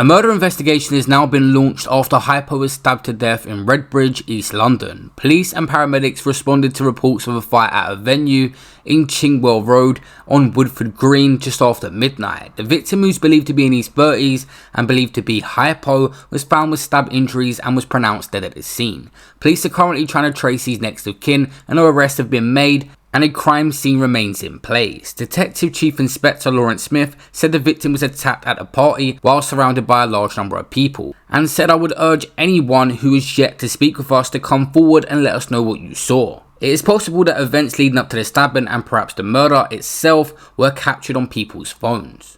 A murder investigation has now been launched after Hypo was stabbed to death in Redbridge, East London. Police and paramedics responded to reports of a fight at a venue in Chingwell Road on Woodford Green just after midnight. The victim, who's believed to be in his 30s and believed to be Hypo, was found with stab injuries and was pronounced dead at the scene. Police are currently trying to trace his next of kin, and no arrests have been made, and a crime scene remains in place. Detective Chief Inspector Lawrence Smith said the victim was attacked at a party while surrounded by a large number of people, and said, "I would urge anyone who is yet to speak with us to come forward and let us know what you saw." It is possible that events leading up to the stabbing and perhaps the murder itself were captured on people's phones.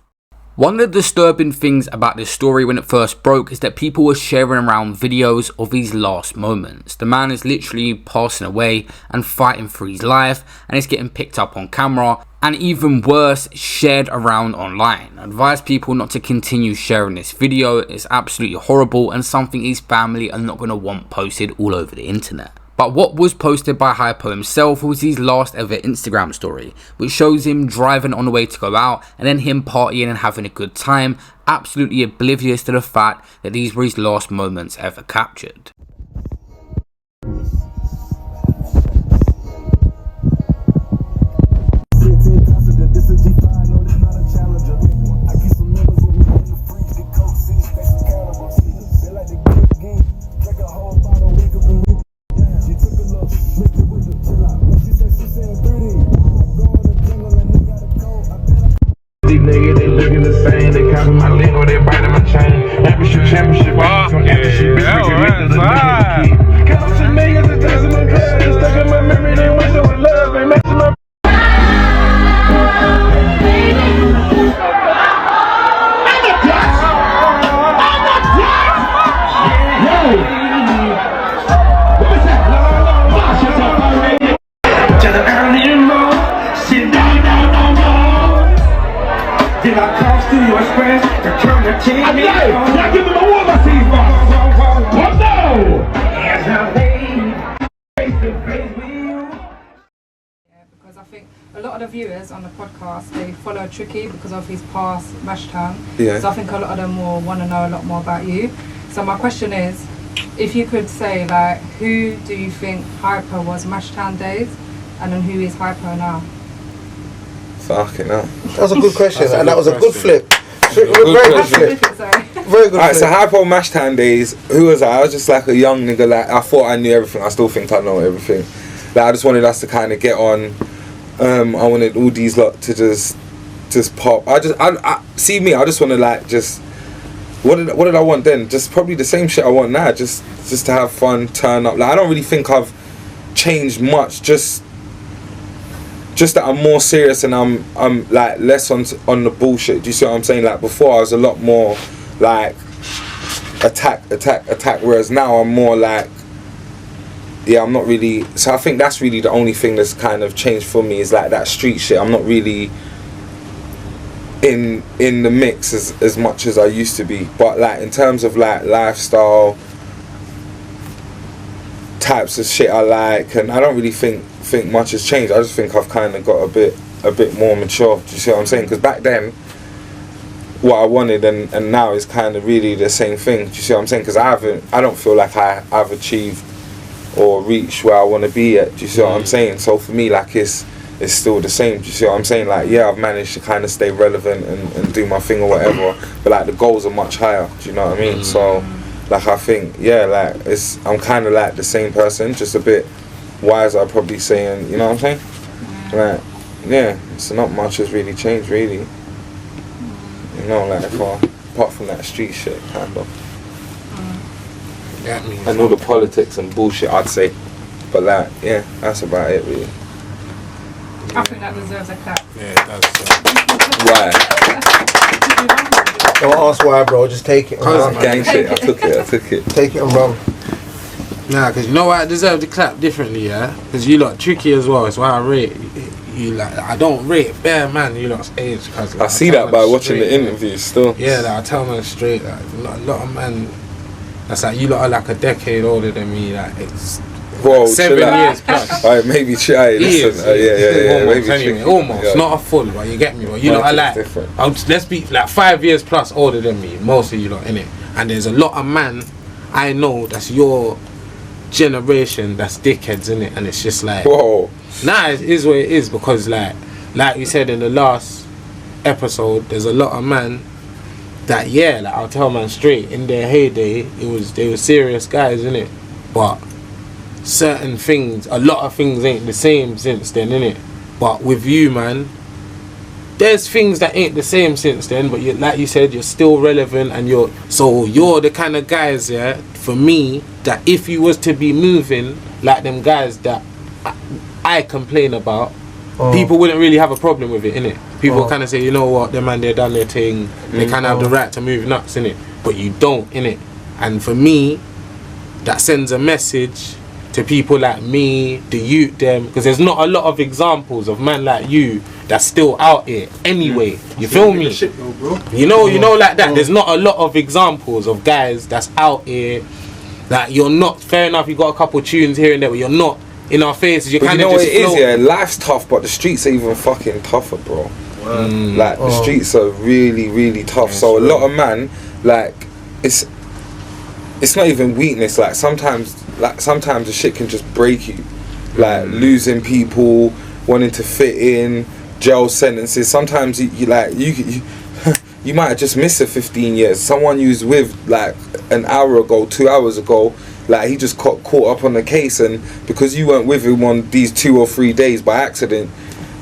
One of the disturbing things about this story when it first broke is that people were sharing around videos of his last moments. The man is literally passing away and fighting for his life, and it's getting picked up on camera, and even worse, shared around online. I advise people not to continue sharing this video. It's absolutely horrible and something his family are not going to want posted all over the internet. But what was posted by Hypo himself was his last ever Instagram story, which shows him driving on the way to go out and then him partying and having a good time, absolutely oblivious to the fact that these were his last moments ever captured. Because I think a lot of the viewers on the podcast, they follow Tricky because of his past Mashtown. Yeah. So I think a lot of them will want to know a lot more about you. So my question is, if you could say, like, who do you think Hypo was Mashtown days, and then who is Hypo now? Fucking hell. That was a good question, and that was a good flip. Very good flip. Very good. Alright, so Hypo Mashtown days, who was I? I was just like a young nigga, like I thought I knew everything. I still think I know everything. Like I just wanted us to kind of get on. I wanted all these lot to just pop. I see me. I just want to like just. What did I want then? Just probably the same shit I want now. Just to have fun, turn up. Like I don't really think I've changed much. Just that I'm more serious and I'm like less on the bullshit. Do you see what I'm saying? Like before I was a lot more like attack. Whereas now I'm more like, yeah, I'm not really. So I think that's really the only thing that's kind of changed for me is like that street shit. I'm not really in the mix as much as I used to be. But like in terms of like lifestyle types of shit I like, and I don't really think much has changed. I just think I've kind of got a bit more mature. Do you see what I'm saying? Because back then what I wanted and now is kind of really the same thing. Do you see what I'm saying? Because I don't feel like I've achieved or reached where I want to be yet. Do you see what I'm saying? So for me, like it's still the same. Do you see what I'm saying? Like yeah, I've managed to kind of stay relevant and do my thing or whatever, but like the goals are much higher. Do you know what I mean? So like I think yeah, like I'm kind of like the same person, just a bit wiser. I'd probably saying, you know what I'm saying? Like yeah, so not much has really changed really. You know, like apart from that street shit kind of. That means and all the politics and bullshit I'd say. But like, yeah, that's about it really. I think that deserves a clap. Yeah, that's Why? Don't ask why, bro. Just take it. Gang shit, I took it. Take it and run. nah, because you know what, I deserve the clap differently, yeah? Because you lot tricky as well, it's why I rate you. Like, I don't rate bare man, you lot's age. Cause, like, I see that by watching the straight, interviews still. Yeah, like, I tell man straight, like, a lot of men, that's like, you lot are like a decade older than me, like, it's Whoa, 7 chill out. years plus. Alright, maybe try. Years. Listen, yeah. Almost, Maybe anyway, tricky. almost. Yeah. Not a full, but you get me. But you know, I like. Different. Let's be like 5 years plus older than me. Most of you lot, innit? And there's a lot of man I know that's your generation that's dickheads, innit? And it's just like, Whoa. nah, it is what it is, because like we said in the last episode, there's a lot of man that, yeah, like I'll tell man straight, in their heyday, they were serious guys, innit? But certain things, a lot of things ain't the same since then, innit? But with you, man, there's things that ain't the same since then, but like you said, you're still relevant, and you're the kind of guys, yeah, for me, that if you was to be moving like them guys that I complain about, people wouldn't really have a problem with it, innit? People kind of say, you know what, them man, they done their thing, they kind of have the right to move nuts, innit? But you don't, innit? And for me, that sends a message to people like me, the youth them, because there's not a lot of examples of man like you that's still out here anyway. You feel me? You know, like that. There's not a lot of examples of guys that's out here that you're not, fair enough, you got a couple tunes here and there, but you're not in our faces. You're But kind you of know just what it is, floating. yeah? Life's tough, but the streets are even fucking tougher, bro. Like, the streets are really, really tough. So a lot of man, like, it's not even weakness. Like, sometimes the shit can just break you. Like, losing people, wanting to fit in, jail sentences. Sometimes you you might have just missed a 15 years. Someone you was with like an hour ago, 2 hours ago, like he just got caught up on the case, and because you weren't with him on these 2 or 3 days by accident,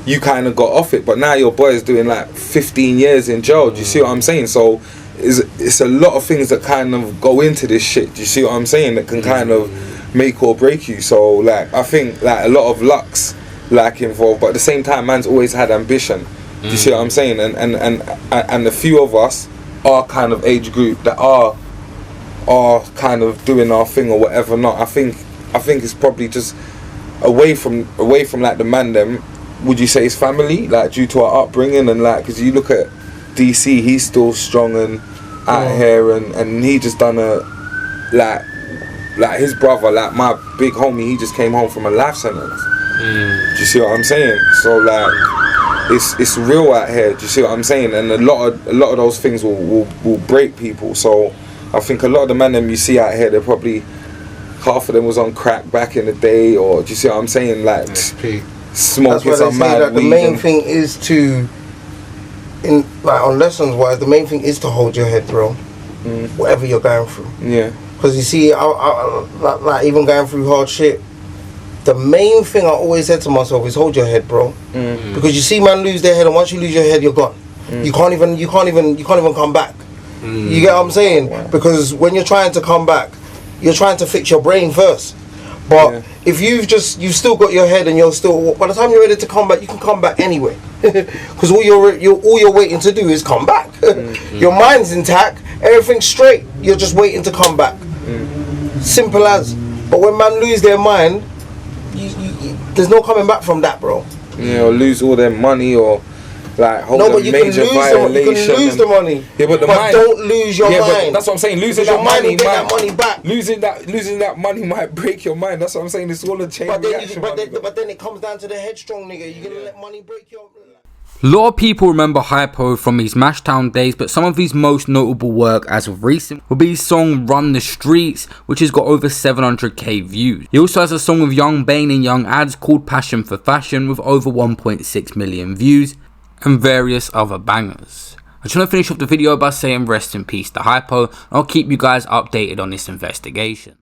you kind of got off it. But now your boy is doing like 15 years in jail. Do you see what I'm saying? So it's a lot of things that kind of go into this shit. Do you see what I'm saying? That can kind of make or break you. So like I think like a lot of luck's like involved, but at the same time, man's always had ambition. Do you see what I'm saying? And a few of us, our kind of age group that are kind of doing our thing or whatever. Not. I think it's probably just away from like the man them. Would you say it's family, like due to our upbringing, and like because you look at DC, he's still strong and out here, and he just done a like his brother, like my big homie, he just came home from a life sentence. Do you see what I'm saying? So like it's real out here. Do you see what I'm saying? And a lot of those things will break people. So I think a lot of the men them you see out here, they're probably half of them was on crack back in the day, or do you see what I'm saying? Like smoking some mad weed. The main thing is to, on lessons wise, the main thing is to hold your head, bro. Whatever you're going through. Yeah. Because you see, like even going through hard shit, the main thing I always said to myself is hold your head, bro. Because you see man lose their head, and once you lose your head, you're gone. You can't even come back. You get what I'm saying? Because when you're trying to come back, you're trying to fix your brain first. But if you've still got your head, and you're still, by the time you're ready to come back, you can come back anyway. Because all you're waiting to do is come back. Your mind's intact, everything's straight. You're just waiting to come back. Simple as. But when man lose their mind, there's no coming back from that, bro. Yeah, or lose all their money, or like hold no, but a you major violation. You can lose the money. Yeah, but don't lose your mind. But that's what I'm saying. Losing that money, that money back. Losing that money might break your mind. That's what I'm saying. It's all a chain reaction. But then it comes down to the headstrong nigga. You're gonna let money break your. A lot of people remember Hypo from his Mashtown days, but some of his most notable work as of recent will be his song Run the Streets, which has got over 700k views. He also has a song with Young Bane and Young Ads called Passion for Fashion with over 1.6 million views, and various other bangers. I just want to finish off the video by saying rest in peace to Hypo, and I'll keep you guys updated on this investigation.